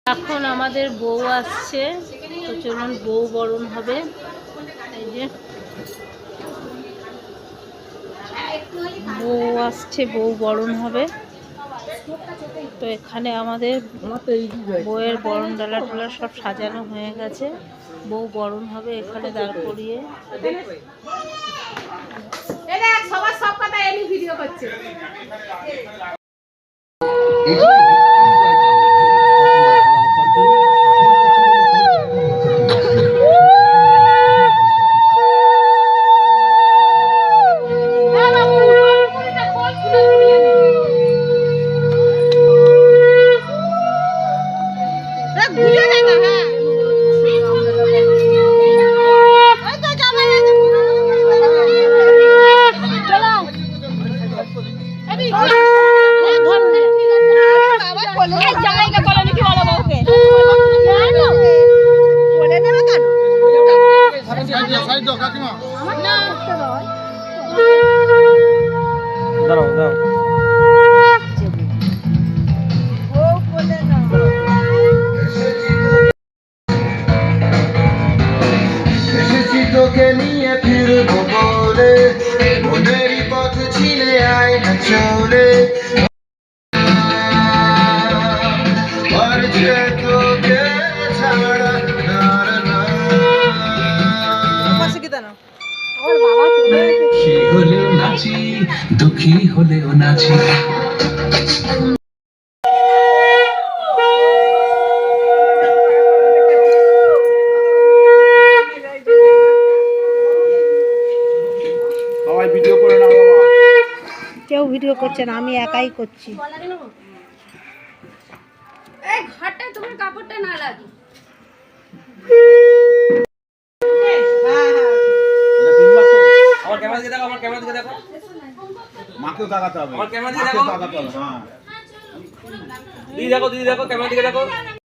এখন আমাদের বউ আসছে, তো চলুন বউ বরণ হবে। এই যে বউ আসছে, বউ বরণ হবে। তো এখানে আমাদের বউয়ের বরণ ডালা টোলা সব সাজানো হয়ে গেছে। বউ বরণ হবে এখানে দাঁড় করিয়ে। সবার সব কথা এলি ভিডিও করছে। তোকে নিয়ে ফিরবো বলে মনেরই পথ ছিলে আয় না চলে তোকে ছাড়া সে হলেও নাচি দুঃখী হলেও নাচি। কেউ ভিডিও করছে না, আমি একাই করছি। এই ঘরটা তোমার কাপড়টা না লাগে। আমার ক্যামেরা দিকে দেখো, আমার ক্যামেরা দিকে দেখো। মাকেও তাকাতে হবে, আমার ক্যামেরা দিকে দেখো। তাকাতে হবে। হ্যাঁ দিদি দেখো, দিদি দেখো, ক্যামেরা দিকে দেখো।